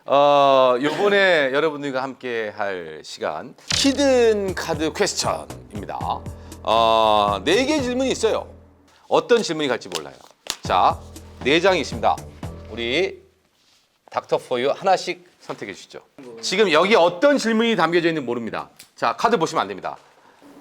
요번에 여러분들과 함께 할 시간 히든 카드 퀘스천입니다. 4개 질문이 있어요. 어떤 질문이 갈지 몰라요. 자, 4장이 있습니다. 우리 닥터 포유 하나씩 선택해 주시죠. 지금 여기 어떤 질문이 담겨져 있는지 모릅니다. 자, 카드 보시면 안 됩니다.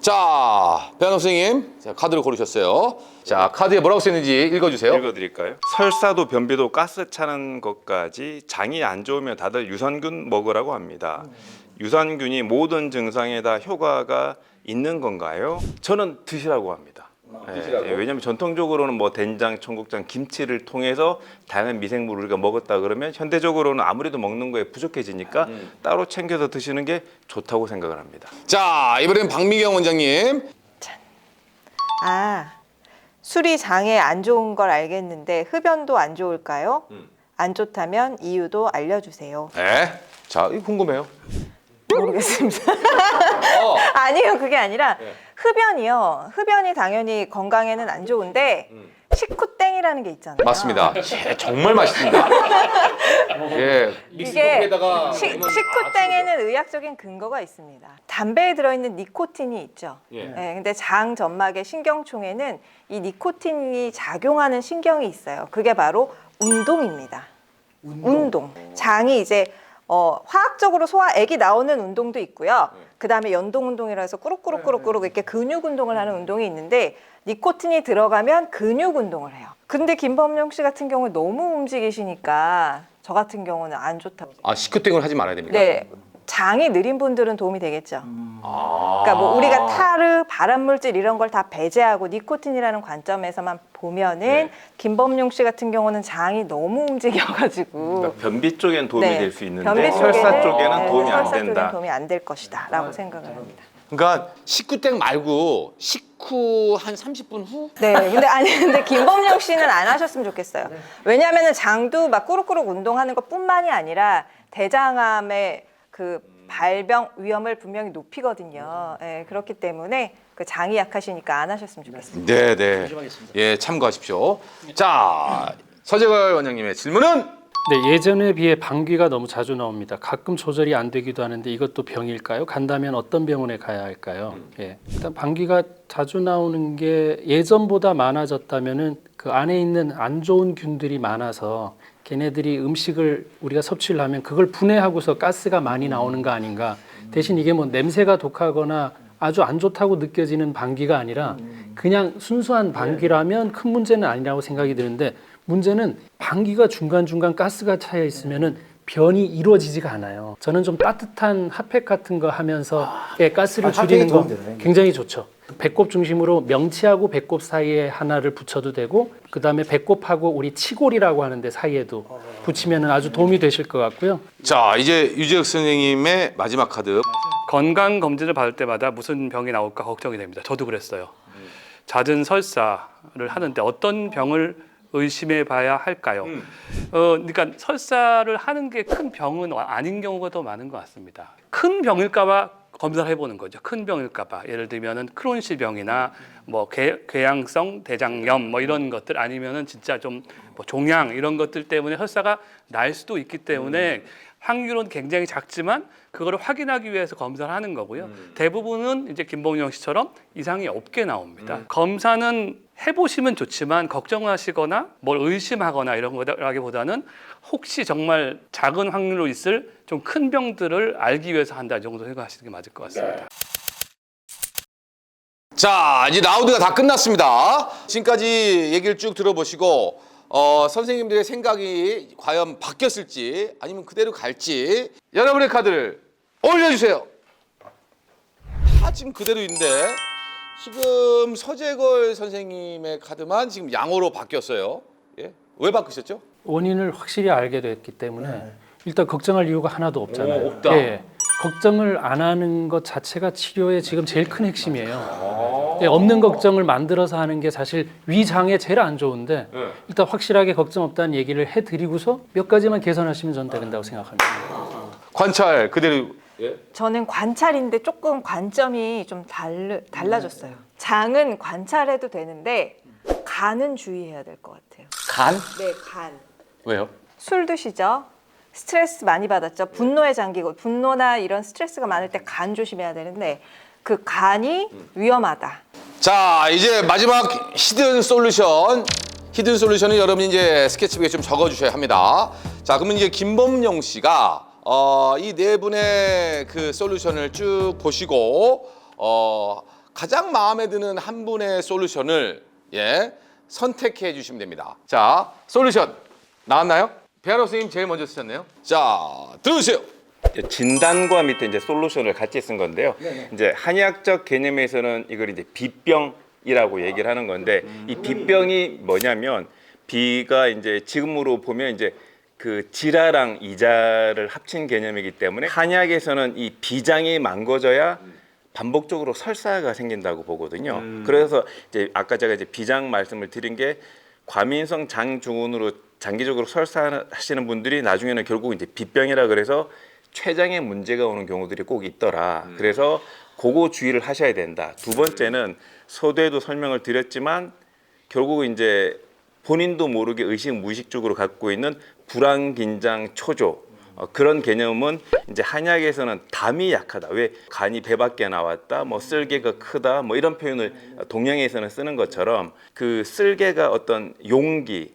자, 배한호 선생님, 자, 카드를 고르셨어요. 자, 카드에 뭐라고 써있는지 읽어주세요. 읽어드릴까요? 설사도 변비도 가스 차는 것까지 장이 안 좋으면 다들 유산균 먹으라고 합니다. 유산균이 모든 증상에 다 효과가 있는 건가요? 저는 드시라고 합니다. 왜냐하면 전통적으로는 뭐 된장, 청국장, 김치를 통해서 다양한 미생물을 우리가 먹었다 그러면 현대적으로는 아무래도 먹는 거에 부족해지니까 따로 챙겨서 드시는 게 좋다고 생각을 합니다. 자, 이번엔 박미경 원장님. 술이 장에 안 좋은 걸 알겠는데 흡연도 안 좋을까요? 안 좋다면 이유도 알려주세요. 네. 자, 이거 궁금해요. 모르겠습니다. 아니요, 그게 아니라 흡연이요. 흡연이 당연히 건강에는 안 좋은데 식후땡이라는 게 있잖아요. 맞습니다. 정말 맛있습니다. 예. 이게 식후땡에는 의학적인 근거가 있습니다. 담배에 들어있는 니코틴이 있죠. 근데 장 점막의 신경총에는 이 니코틴이 작용하는 신경이 있어요. 그게 바로 운동입니다. 운동. 장이 이제 화학적으로 액이 나오는 운동도 있고요. 그 다음에 연동 운동이라 해서 꾸룩꾸룩꾸룩꾸룩 이렇게 근육 운동을 하는 운동이 있는데 니코틴이 들어가면 근육 운동을 해요. 근데 김범용 씨 같은 경우는 너무 움직이시니까 저 같은 경우는 안 좋다고. 식후땡을 하지 말아야 됩니까? 네. 장이 느린 분들은 도움이 되겠죠. 그러니까 뭐 우리가 타르, 발암물질 이런 걸 다 배제하고 니코틴이라는 관점에서만 보면은 김범용 씨 같은 경우는 장이 너무 움직여가지고 그러니까 변비 쪽엔 도움이 될 수 있는데 변비 설사 쪽에는 도움이 안 설사 쪽에는 된다. 도움이 안 될 것이다라고 생각을 합니다. 그러니까 식후땡 말고 식후 한 30분 후? 네, 근데 김범용 씨는 안 하셨으면 좋겠어요. 왜냐하면 장도 막 꾸룩꾸룩 운동하는 것뿐만이 아니라 대장암의 그 발병 위험을 분명히 높이거든요. 그렇기 때문에 그 장이 약하시니까 안 하셨으면 좋겠습니다. 네. 예, 참고하십시오. 자, 서재걸 원장님의 질문은? 네, 예전에 비해 방귀가 너무 자주 나옵니다. 가끔 조절이 안 되기도 하는데 이것도 병일까요? 간다면 어떤 병원에 가야 할까요? 일단 방귀가 자주 나오는 게 예전보다 많아졌다면은 그 안에 있는 안 좋은 균들이 많아서 걔네들이 음식을 우리가 섭취를 하면 그걸 분해하고서 가스가 많이 나오는 거 아닌가. 대신 이게 뭐 냄새가 독하거나 아주 안 좋다고 느껴지는 방귀가 아니라 그냥 순수한 방귀라면 큰 문제는 아니라고 생각이 드는데 문제는 방귀가 중간중간 가스가 차여 있으면은 변이 이루어지지가 않아요. 저는 좀 따뜻한 핫팩 같은 거 하면서 가스를 줄이는 거 굉장히 좋죠. 배꼽 중심으로 명치하고 배꼽 사이에 하나를 붙여도 되고 그 다음에 배꼽하고 우리 치골이라고 하는데 사이에도 붙이면 아주 도움이 되실 것 같고요. 자, 이제 유재석 선생님의 마지막 카드. 건강 검진을 받을 때마다 무슨 병이 나올까 걱정이 됩니다. 저도 그랬어요. 잦은 설사를 하는데 어떤 병을 의심해 봐야 할까요? 그러니까 설사를 하는 게 큰 병은 아닌 경우가 더 많은 것 같습니다. 큰 병일까 봐 검사를 해보는 거죠. 큰 병일까 봐. 예를 들면은 크론시 병이나 뭐 궤양성 대장염 뭐 이런 것들 아니면은 진짜 좀 뭐 종양 이런 것들 때문에 설사가 날 수도 있기 때문에 확률은 굉장히 작지만 그거를 확인하기 위해서 검사를 하는 거고요. 대부분은 이제 김봉영 씨처럼 이상이 없게 나옵니다. 검사는 해보시면 좋지만 걱정하시거나 뭘 의심하거나 이런 거라기보다는 혹시 정말 작은 확률로 있을 좀 큰 병들을 알기 위해서 한다 정도 생각하시는 게 맞을 것 같습니다. 자, 이제 라운드가 다 끝났습니다. 지금까지 얘기를 쭉 들어보시고 선생님들의 생각이 과연 바뀌었을지 아니면 그대로 갈지 여러분의 카드를 올려주세요. 다 지금 그대로인데 지금 서재걸 선생님의 카드만 지금 양호로 바뀌었어요. 예? 왜 바꾸셨죠? 원인을 확실히 알게 됐기 때문에 일단 걱정할 이유가 하나도 없잖아요. 없다. 걱정을 안 하는 것 자체가 치료의 지금 제일 큰 핵심이에요. 없는 걱정을 만들어서 하는 게 사실 위장에 제일 안 좋은데 일단 확실하게 걱정 없다는 얘기를 해드리고서 몇 가지만 개선하시면 전 된다고 생각합니다. 관찰 그대로. 예? 저는 관찰인데 조금 관점이 좀 달라졌어요. 장은 관찰해도 되는데 간은 주의해야 될 것 같아요. 간? 네, 간. 왜요? 술 드시죠? 스트레스 많이 받았죠. 분노에 잠기고 분노나 이런 스트레스가 많을 때 간 조심해야 되는데 그 간이 위험하다. 자, 이제 마지막 히든 솔루션. 히든 솔루션은 여러분이 이제 스케치북에 좀 적어주셔야 합니다. 자, 그러면 이제 김범용 씨가 이 네 분의 그 솔루션을 쭉 보시고 가장 마음에 드는 한 분의 솔루션을 선택해 주시면 됩니다. 자, 솔루션 나왔나요? 배아노 선생님 제일 먼저 쓰셨네요. 자, 들어주세요. 진단과 밑에 이제 솔루션을 같이 쓴 건데요. 이제 한의학적 개념에서는 이걸 이제 비병이라고 얘기를 하는 건데 이 비병이 뭐냐면 비가 이제 지금으로 보면 이제 그 지라랑 이자를 합친 개념이기 때문에 한의학에서는 이 비장이 망가져야 반복적으로 설사가 생긴다고 보거든요. 그래서 이제 아까 제가 이제 비장 말씀을 드린 게 과민성 장증후군으로 장기적으로 설사하시는 분들이 나중에는 결국 이제 비병이라 그래서 췌장에 문제가 오는 경우들이 꼭 있더라. 그래서 그거 주의를 하셔야 된다. 두 번째는 서두에도 설명을 드렸지만 결국 이제 본인도 모르게 의식 무의식적으로 갖고 있는 불안, 긴장, 초조 그런 개념은 이제 한약에서는 담이 약하다. 왜 간이 배 밖에 나왔다, 뭐 쓸개가 크다, 뭐 이런 표현을 동양에서는 쓰는 것처럼 그 쓸개가 어떤 용기,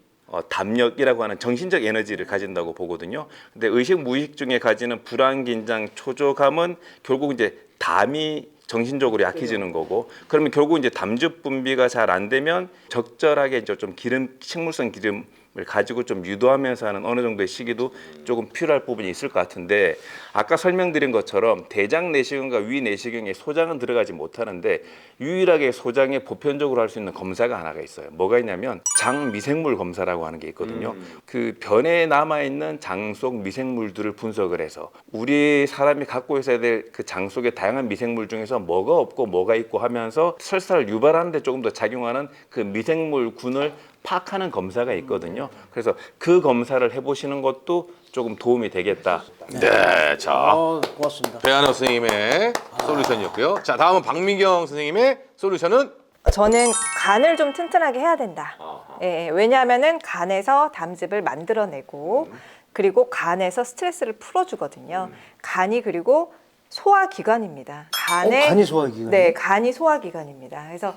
담력이라고 하는 정신적 에너지를 가진다고 보거든요. 근데 의식 무의식 중에 가지는 불안, 긴장, 초조감은 결국 이제 담이 정신적으로 약해지는 거고, 그러면 결국 이제 담즙 분비가 잘 안 되면 적절하게 이제 좀 식물성 기름을 가지고 좀 유도하면서 하는 어느 정도의 시기도 조금 필요할 부분이 있을 것 같은데, 아까 설명드린 것처럼 대장 내시경과 위 내시경에 소장은 들어가지 못하는데 유일하게 소장에 보편적으로 할 수 있는 검사가 하나가 있어요. 뭐가 있냐면 장 미생물 검사라고 하는 게 있거든요. 그 변에 남아 있는 장 속 미생물들을 분석을 해서 우리 사람이 갖고 있어야 될 그 장 속의 다양한 미생물 중에서 뭐가 없고 뭐가 있고 하면서 설사를 유발하는 데 조금 더 작용하는 그 미생물군을 파악하는 검사가 있거든요. 그래서 그 검사를 해보시는 것도 조금 도움이 되겠다. 네, 자, 고맙습니다. 배아노 선생님의 솔루션이었고요. 자, 다음은 박민경 선생님의 솔루션은 저는 간을 좀 튼튼하게 해야 된다. 왜냐하면은 간에서 담즙을 만들어내고 그리고 간에서 스트레스를 풀어주거든요. 간이 그리고 소화기관입니다. 간이 소화기관이에요? 네, 간이 소화기관입니다. 그래서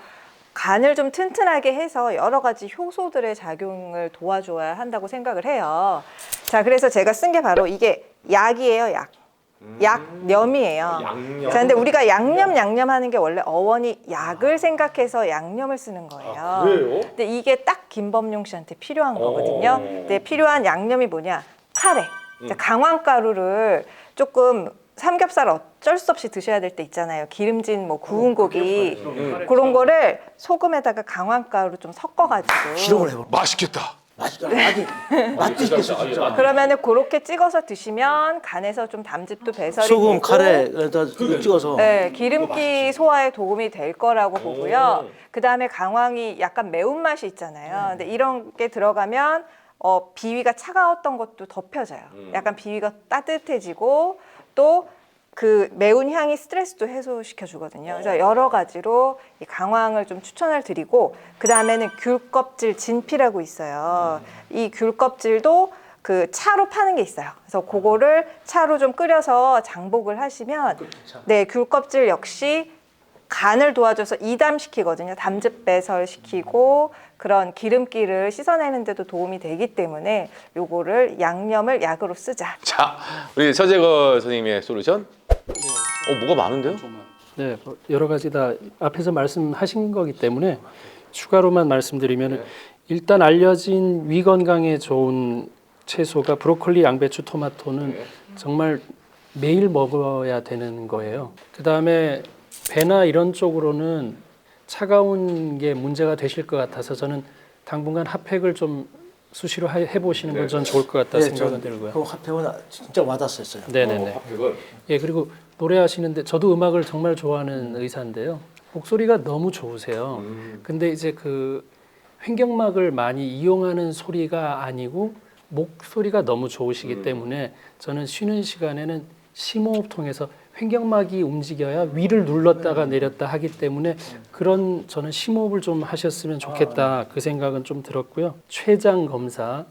간을 좀 튼튼하게 해서 여러 가지 효소들의 작용을 도와줘야 한다고 생각을 해요. 자, 그래서 제가 쓴 게 바로 이게 약이에요, 약. 약념이에요. 자, 근데 우리가 양념 하는 게 원래 어원이 약을 생각해서 양념을 쓰는 거예요. 그래요? 근데 이게 딱 김범용 씨한테 필요한 거거든요. 근데 필요한 양념이 뭐냐? 카레. 자, 강황가루를 조금 삼겹살 어쩔 수 없이 드셔야 될 때 있잖아요. 기름진 뭐 구운 고기 그런 거를 소금에다가 강황가루 좀 섞어가지고 실험을 해봐. 맛있겠다. 맛있다. 맛도 있겠어 진짜. 그러면은 그렇게 찍어서 드시면 간에서 좀 담즙도 배설이 소금 되고 카레에다 찍어서. 네, 기름기 소화에 도움이 될 거라고 보고요. 그 다음에 강황이 약간 매운맛이 있잖아요. 근데 이런 게 들어가면 비위가 차가웠던 것도 덮여져요. 약간 비위가 따뜻해지고 또 그 매운 향이 스트레스도 해소시켜 주거든요. 그래서 여러 가지로 이 강황을 좀 추천을 드리고, 그 다음에는 귤껍질 진피라고 있어요. 이 귤껍질도 그 차로 파는 게 있어요. 그래서 그거를 차로 좀 끓여서 장복을 하시면, 네, 귤껍질 역시 간을 도와줘서 이담시키거든요. 담즙 배설시키고 그런 기름기를 씻어내는 데도 도움이 되기 때문에 요거를 양념을 약으로 쓰자. 자, 우리 서재거 선생님의 솔루션. 뭐가 많은데요? 네, 뭐 여러 가지 다 앞에서 말씀하신 거기 때문에 추가로만 말씀드리면 일단 알려진 위 건강에 좋은 채소가 브로콜리, 양배추, 토마토는 정말 매일 먹어야 되는 거예요. 그 다음에 배나 이런 쪽으로는 차가운 게 문제가 되실 것 같아서 저는 당분간 핫팩을 좀 수시로 해보시는 건 전 좋을 것 같다 생각은 들고요. 그 핫팩은 진짜 와닿았어요. 네네네. 예, 그리고 노래하시는데 저도 음악을 정말 좋아하는 의사인데요. 목소리가 너무 좋으세요. 근데 이제 그 횡격막을 많이 이용하는 소리가 아니고 목소리가 너무 좋으시기 때문에 저는 쉬는 시간에는 심호흡 통해서 횡격막이 움직여야 위를 눌렀다가 내렸다 하기 때문에 그런 저는 심호흡을 좀 하셨으면 좋겠다 그 생각은 좀 들었고요. 췌장 검사,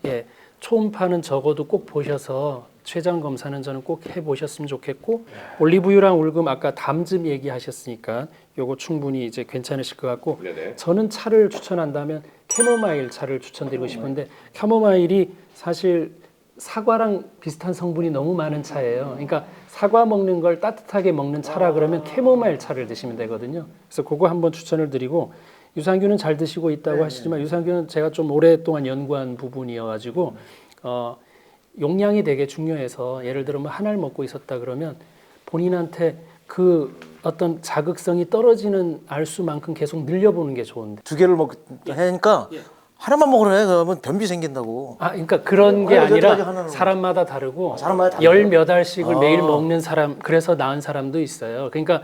초음파는 적어도 꼭 보셔서 췌장 검사는 저는 꼭 해보셨으면 좋겠고 올리브유랑 울금 아까 담즙 얘기하셨으니까 요거 충분히 이제 괜찮으실 것 같고 저는 차를 추천한다면 캐모마일 차를 추천드리고 싶은데 캐모마일이 사실 사과랑 비슷한 성분이 너무 많은 차예요. 그러니까 사과 먹는 걸 따뜻하게 먹는 차라 그러면 캐모마일 차를 드시면 되거든요. 그래서 그거 한번 추천을 드리고 유산균은 잘 드시고 있다고 하시지만 유산균은 제가 좀 오랫동안 연구한 부분이어가지고 용량이 되게 중요해서 예를 들어 뭐 하나를 먹고 있었다 그러면 본인한테 그 어떤 자극성이 떨어지는 알수만큼 계속 늘려보는 게 좋은데 2개를 하니까 하나만 먹으래. 그러면 변비 생긴다고. 그러니까 그런 게 여기까지 아니라 하나는 사람마다 다르고 사람마다 다르죠. 열 몇 알씩을 매일 먹는 사람 그래서 나은 사람도 있어요. 그러니까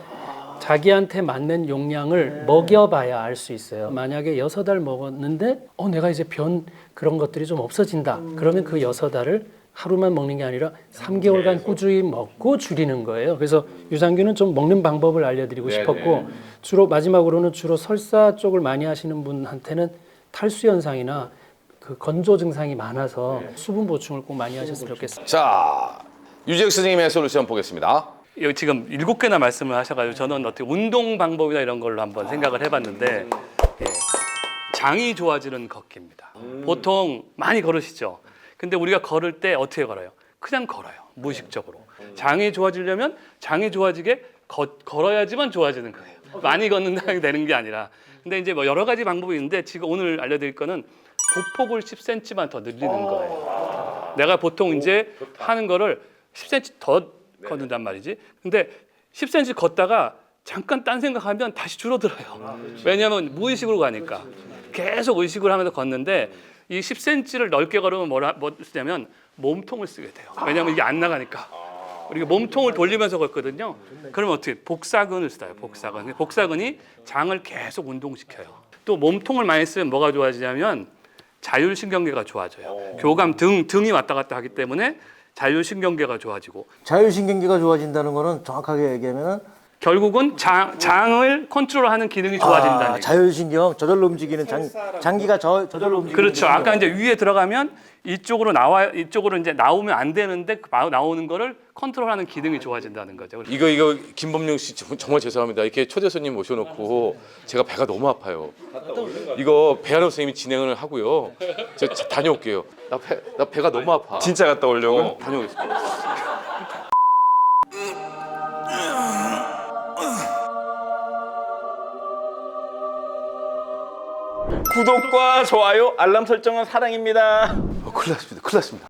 자기한테 맞는 용량을 먹여봐야 알 수 있어요. 만약에 6알 먹었는데 내가 이제 변 그런 것들이 좀 없어진다. 그러면 그 6알을 하루만 먹는 게 아니라 3개월간 꾸준히 먹고 줄이는 거예요. 그래서 유산균은 좀 먹는 방법을 알려드리고 싶었고 주로 마지막으로는 주로 설사 쪽을 많이 하시는 분한테는 탈수 현상이나 그 건조 증상이 많아서 수분 보충을 꼭 많이 하셨으면 좋겠습니다. 자, 유재석 선생님의 솔루션 보겠습니다. 여기 지금 7개나 말씀을 하셔가지고 저는 어떻게 운동 방법이나 이런 걸로 한번 생각을 해봤는데 장이 좋아지는 걷기입니다. 보통 많이 걸으시죠. 근데 우리가 걸을 때 어떻게 걸어요? 그냥 걸어요. 무의식적으로. 장이 좋아지려면 장이 좋아지게 걸어야지만 좋아지는 거예요. 많이 걷는다고 되는 게 아니라. 근데 이제 뭐 여러 가지 방법이 있는데 지금 오늘 알려드릴 거는 보폭을 10cm만 더 늘리는 거예요. 내가 보통 이제 하는 거를 10cm 더 걷는단 말이지. 근데 10cm 걷다가 잠깐 딴 생각하면 다시 줄어들어요. 왜냐하면 무의식으로 가니까. 계속 의식을 하면서 걷는데 이 10cm를 넓게 걸으면 뭐 쓰냐면 몸통을 쓰게 돼요. 왜냐하면 이게 안 나가니까. 우리가 몸통을 돌리면서 걷거든요. 그러면 어떻게 복사근을 써요. 복사근. 복사근이 장을 계속 운동시켜요. 또 몸통을 많이 쓰면 뭐가 좋아지냐면 자율신경계가 좋아져요. 교감 등이 왔다 갔다 하기 때문에 자율신경계가 좋아지고 자율신경계가 좋아진다는 거는 정확하게 얘기하면은 결국은 장을 컨트롤하는 기능이 좋아진다는 얘기예요. 자율신경 저절로 움직이는 장기가 저절로 움직이는 그렇죠. 아까 이제 위에 들어가면 이쪽으로 이제 나오면 안 되는데 나오는 거를 컨트롤하는 기능이 좋아진다는 거죠. 이거 김범용 씨 정말 죄송합니다. 이렇게 초대 손님 모셔놓고 제가 배가 너무 아파요. 이거 배아노 선생님이 진행을 하고요. 제가 다녀올게요. 나 배가 너무 아파. 진짜 갔다 오려고? 다녀오겠습니다. 구독과 좋아요, 알람 설정은 사랑입니다. 큰일 났습니다.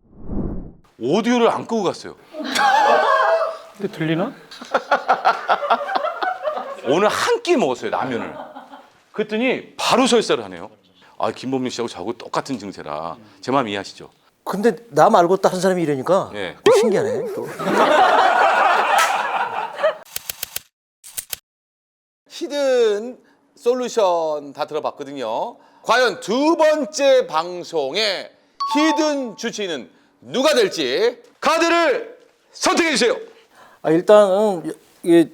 오디오를 안 끄고 갔어요. 근데 들리나? 오늘 한 끼 먹었어요, 라면을. 그랬더니 바로 설사를 하네요. 김범용 씨하고 저하고 똑같은 증세라 제 마음 이해하시죠? 근데 나 말고 다른 사람이 이러니까 또 신기하네. 또. 히든 솔루션 다 들어봤거든요. 과연 2번째 방송의 히든 주치의는 누가 될지 카드를 선택해 주세요. 일단은 이게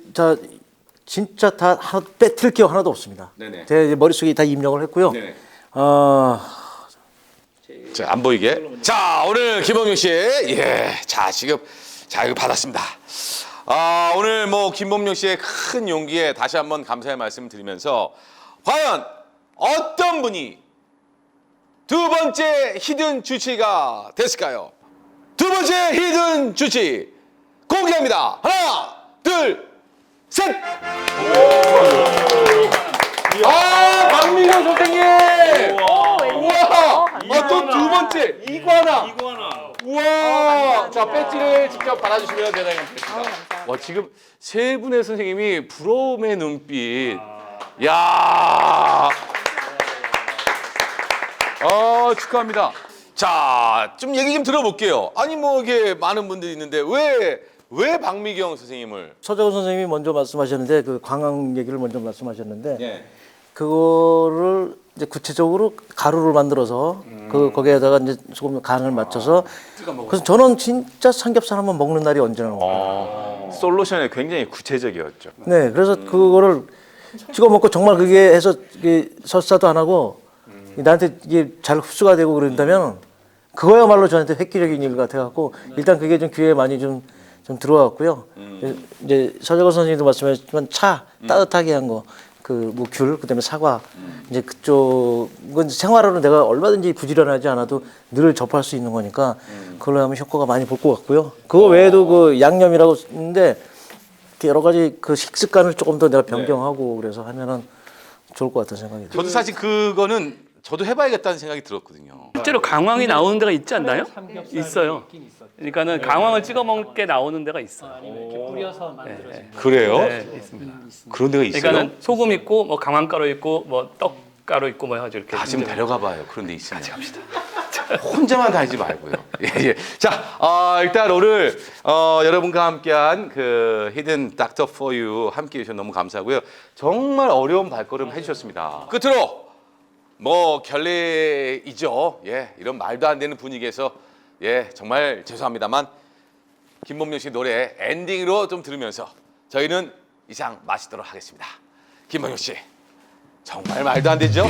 진짜 다 빼뜨릴 게 하나도 없습니다. 네네. 제 머릿속에 다 입력을 했고요. 네네. 자, 안 보이게. 자, 오늘 김범용 씨, 자, 지금 이거 받았습니다. 오늘 뭐 김범용 씨의 큰 용기에 다시 한번 감사의 말씀을 드리면서 과연 어떤 분이 2번째 히든 주치의가 됐을까요? 2번째 히든 주치의 공개합니다. 하나, 둘, 셋. 박민경 선생님. 우와. 또 2번째 이관아. 우와. 자, 배지를 직접 받아주시면 대단하겠습니다. 와, 지금 세 분의 선생님이 부러움의 눈빛. 야. 축하합니다. 자, 좀 얘기 좀 들어볼게요. 아니 뭐 이게 많은 분들이 있는데 왜 박미경 선생님을? 서정훈 선생님이 먼저 말씀하셨는데 그 광학 얘기를 먼저 말씀하셨는데 네. 그거를 이제 구체적으로 가루를 만들어서 거기에다가 이제 소금 간을 맞춰서 그래서 저는 진짜 삼겹살 한번 먹는 날이 언제나 와요. 솔루션이 굉장히 구체적이었죠. 네, 그래서 그거를 찍어 먹고 정말 그게 해서 이게 설사도 안 하고 나한테 이게 잘 흡수가 되고 그런다면 그거야말로 저한테 획기적인 일 같아갖고 일단 그게 좀 귀에 많이 좀 들어왔고요. 이제 서재걸 선생님도 말씀하셨지만 차 따뜻하게 한 거, 그 뭐 귤, 그다음에 사과, 이제 그쪽은 생활하러 내가 얼마든지 부지런하지 않아도 늘 접할 수 있는 거니까 그걸로 하면 효과가 많이 볼 것 같고요. 그거 외에도 그 양념이라고 있는데 이렇게 여러 가지 그 식습관을 조금 더 내가 변경하고 그래서 하면은 좋을 것 같다는 생각이 들어요. 저도 사실 그거는 저도 해봐야겠다는 생각이 들었거든요. 실제로 강황이 나오는 데가 있지 않나요? 있어요. 그러니까는 강황을 찍어 먹게 나오는 데가 있어요. 이렇게 뿌려서 만들어진 그래요? 네, 있습니다. 그런 데가 있어요? 그러니까는 소금 있고 뭐 강황가루 있고 뭐 떡가루 있고 뭐 해가지고 이렇게. 좀 데려가 봐요. 그런 데 있으면. 같이 갑시다. 혼자만 다니지 말고요. 예. 자, 일단 오늘 여러분과 함께한 그 히든 닥터 포 유 함께 해주셔서 너무 감사하고요. 정말 어려운 발걸음 해주셨습니다. 끝으로 뭐 결례이죠. 예, 이런 말도 안 되는 분위기에서 예, 정말 죄송합니다만 김범용 씨 노래 엔딩으로 좀 들으면서 저희는 이상 마치도록 하겠습니다. 김범용 씨, 정말 말도 안 되죠?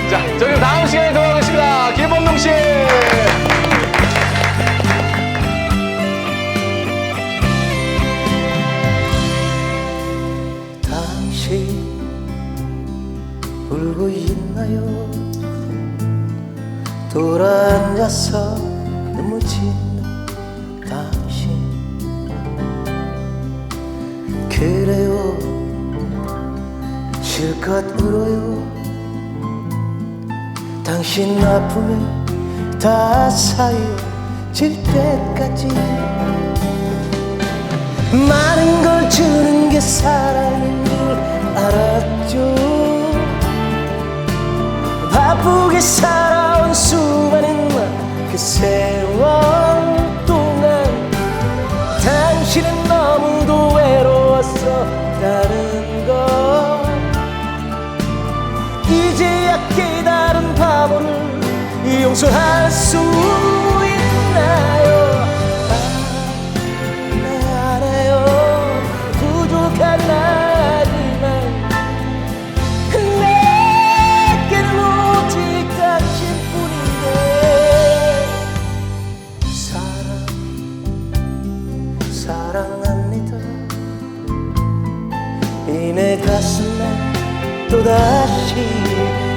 자, 저희는 다음 시간에 돌아오겠습니다. 김범용 씨. 당신 울고 있나요? 돌아앉아서 넘어진 당신 그래요 실컷 울어요 당신 아픔에 다 사여질 때까지 많은 걸 주는 게 사랑인 줄 알았죠 바쁘게 살아온 수많은 그 세월 동안 당신은 너무도 외로웠었다는 걸 이제야 깨달은 바보를 용서할 수 있나요 내 안에요 부족한 나지만 사랑합니다 내 가슴에 또다시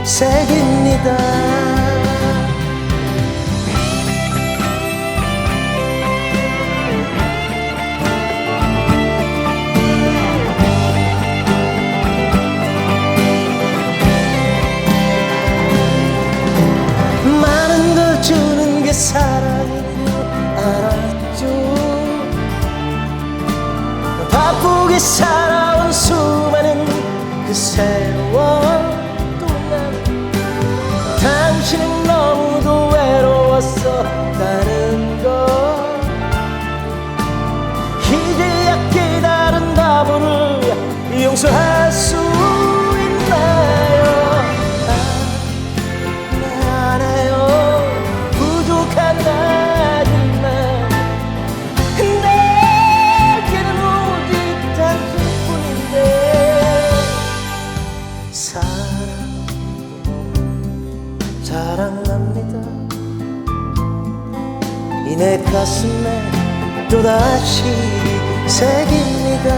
새깁니다 많은 걸 주는 게 사랑인 줄 알았죠 바쁘게 살아온 수많은 그 세월 동안 당신은 너무도 외로웠었다는 걸 이제야 깨달은 바보를 용서할 수 있나요 내 안에요 부족한 나지만 사랑합니다 내 가슴에 또다시 새깁니다